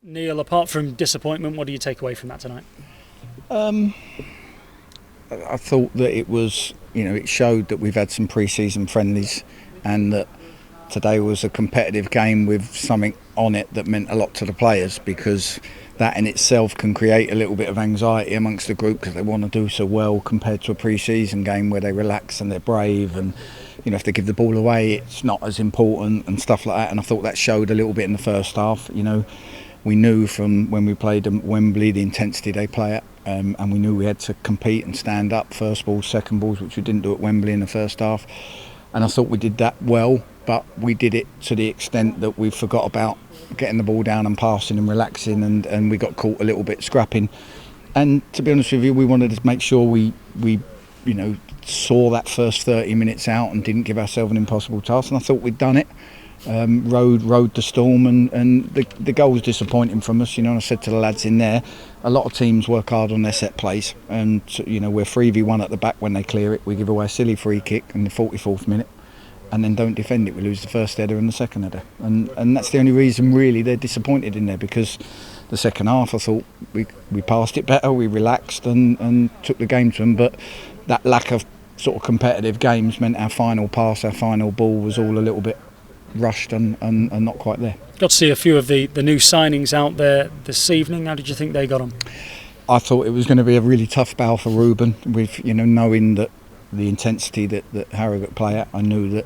Neal, apart from disappointment, what do you take away from that tonight? I thought that it was, it showed that we've had some pre-season friendlies and that today was a competitive game with something on it that meant a lot to the players, because that in itself can create a little bit of anxiety amongst the group because they want to do so well compared to a pre-season game where they relax and they're brave, and if they give the ball away it's not as important and stuff like that. And I thought that showed a little bit in the first half. We knew from when we played at Wembley the intensity they play at, and we knew we had to compete and stand up first balls, second balls, which we didn't do at Wembley in the first half. And I thought we did that well, but we did it to the extent that we forgot about getting the ball down and passing and relaxing, and we got caught a little bit scrapping. And to be honest with you, we wanted to make sure we saw that first 30 minutes out and didn't give ourselves an impossible task, and I thought we'd done it. Rode the storm, and the goal was disappointing from us. And I said to the lads in there, a lot of teams work hard on their set plays, and we're 3v1 at the back when they clear it. We give away a silly free kick in the 44th minute and then don't defend it. We lose the first header and the second header, and that's the only reason really they're disappointed in there, because the second half I thought we passed it better, we relaxed and took the game to them, but that lack of sort of competitive games meant our final pass, our final ball was all a little bit rushed and not quite there. Got to see a few of the new signings out there this evening. How did you think they got on? I thought it was going to be a really tough battle for Ruben, with knowing that the intensity that Harrogate play at. I knew that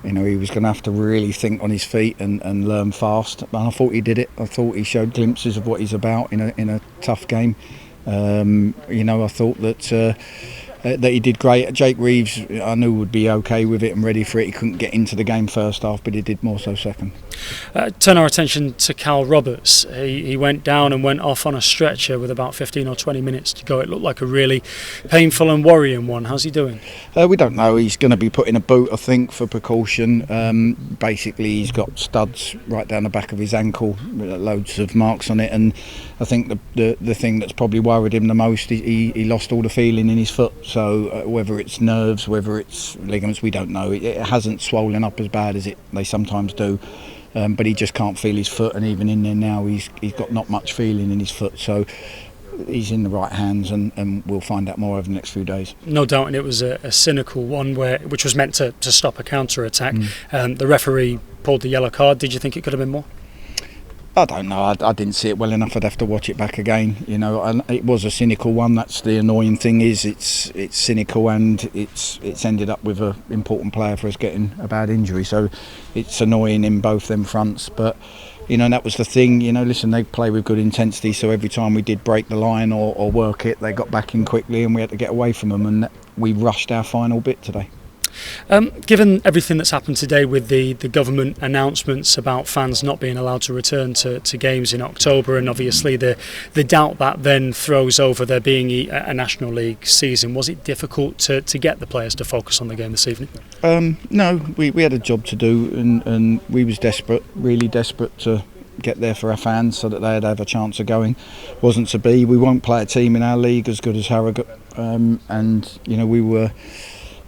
he was going to have to really think on his feet and learn fast, and I thought he did it. I thought he showed glimpses of what he's about in a tough game. I thought that he did great. Jake Reeves, I knew would be okay with it and ready for it. He couldn't get into the game first half, but he did more so second. Turn our attention to Cal Roberts. He went down and went off on a stretcher with about 15 or 20 minutes to go. It looked like a really painful and worrying one. How's he doing? We don't know. He's going to be put in a boot, I think, for precaution. Basically, he's got studs right down the back of his ankle with loads of marks on it, and I think the thing that's probably worried him the most, he lost all the feeling in his foot. So whether it's nerves, whether it's ligaments, we don't know. It hasn't swollen up as bad as they sometimes do, but he just can't feel his foot, and even in there now he's got not much feeling in his foot. So he's in the right hands, and we'll find out more over the next few days. No doubt, and it was a cynical one which was meant to stop a counter-attack. The referee pulled the yellow card. Did you think it could have been more? I don't know. I didn't see it well enough. I'd have to watch it back again. And it was a cynical one. That's the annoying thing, is it's cynical, and it's ended up with an important player for us getting a bad injury. So it's annoying in both them fronts. But that was the thing. Listen, they play with good intensity. So every time we did break the line or work it, they got back in quickly, and we had to get away from them. And we rushed our final bit today. Given everything that's happened today with the government announcements about fans not being allowed to return to games in October, and obviously the doubt that then throws over there being a National League season, was it difficult to get the players to focus on the game this evening? No, we had a job to do, and we was desperate, really desperate to get there for our fans so that they'd have a chance of going. Wasn't to be. We won't play a team in our league as good as Harrogate, and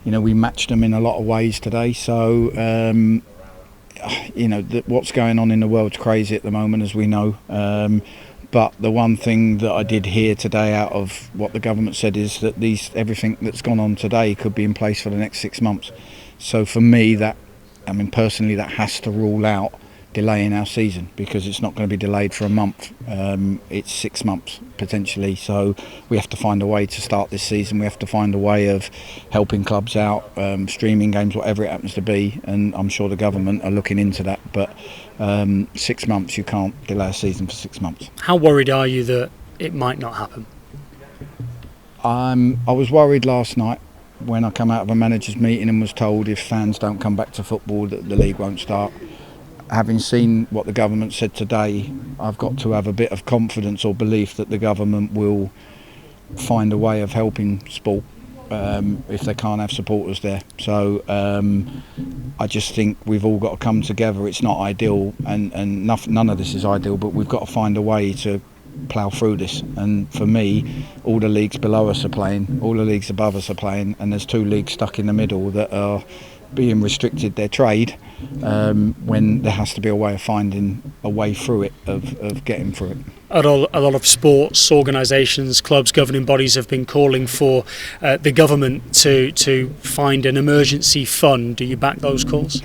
we matched them in a lot of ways today. So, what's going on in the world's crazy at the moment, as we know. But the one thing that I did hear today out of what the government said is that everything that's gone on today could be in place for the next 6 months. So for me, personally, that has to rule out delaying our season, because it's not going to be delayed for a month. It's 6 months potentially, so we have to find a way to start this season. We have to find a way of helping clubs out, streaming games, whatever it happens to be, and I'm sure the government are looking into that. But 6 months, you can't delay a season for 6 months. How worried are you that it might not happen? I was worried last night when I come out of a managers meeting and was told if fans don't come back to football that the league won't start. Having seen what the government said today, I've got to have a bit of confidence or belief that the government will find a way of helping sport if they can't have supporters there. So I just think we've all got to come together. It's not ideal, and none of this is ideal, but we've got to find a way to plough through this. And for me, all the leagues below us are playing, all the leagues above us are playing, and there's 2 leagues stuck in the middle that are being restricted their trade when there has to be a way of finding a way through it, of getting through it. A lot of sports organisations, clubs, governing bodies have been calling for the government to find an emergency fund. Do you back those calls?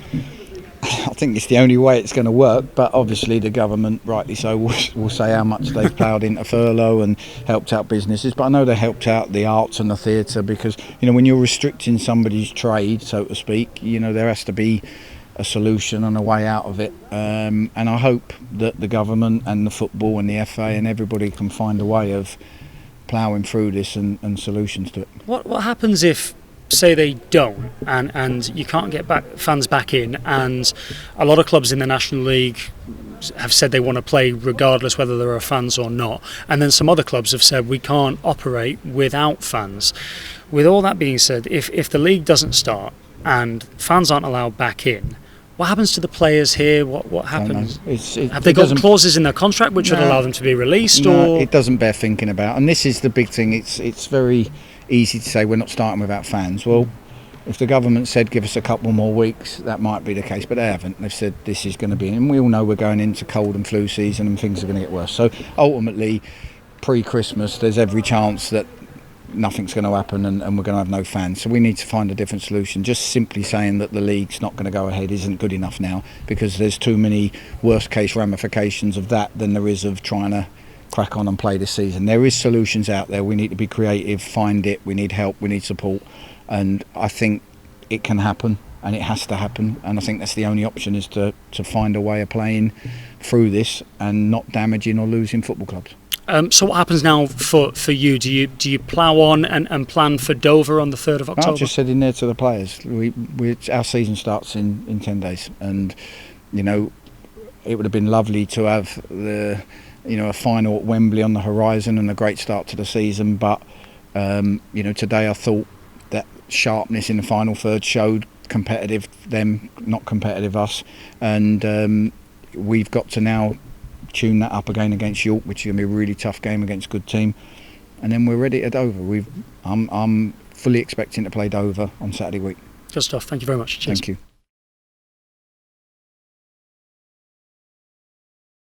I think it's the only way it's going to work, but obviously the government, rightly so, will say how much they've ploughed into furlough and helped out businesses. But I know they helped out the arts and the theatre, because when you're restricting somebody's trade, so to speak, there has to be a solution and a way out of it. And I hope that the government and the football and the FA and everybody can find a way of ploughing through this and solutions to it. What happens if, say, they don't, and you can't get fans back in, and a lot of clubs in the National League have said they want to play regardless whether there are fans or not, and then some other clubs have said we can't operate without fans? With all that being said, if the league doesn't start and fans aren't allowed back in, what happens to the players here? What happens? Have they got clauses in their contract which would allow them to be released? No, or it doesn't bear thinking about, and this is the big thing. It's very easy to say we're not starting without fans. Well, if the government said give us a couple more weeks, that might be the case, but they haven't. They've said this is going to be, and we all know we're going into cold and flu season and things are going to get worse. So ultimately, pre-Christmas, there's every chance that nothing's going to happen and we're going to have no fans. So we need to find a different solution. Just simply saying that the league's not going to go ahead isn't good enough now, because there's too many worst case ramifications of that than there is of trying to crack on and play this season. There is solutions out there. We need to be creative, find it. We need help, we need support, and I think it can happen and it has to happen, and I think that's the only option, is to find a way of playing through this and not damaging or losing football clubs. So what happens now for you? Do you plough on and plan for Dover on the 3rd of October? I just said in there to the players, our season starts in 10 days, and it would have been lovely to have a final at Wembley on the horizon and a great start to the season, but today I thought that sharpness in the final third showed competitive them, not competitive us, and we've got to now tune that up again against York, which is going to be a really tough game against a good team, and then we're ready at Dover. I'm fully expecting to play Dover on Saturday week. Good stuff. Thank you very much. Cheers. Thank you.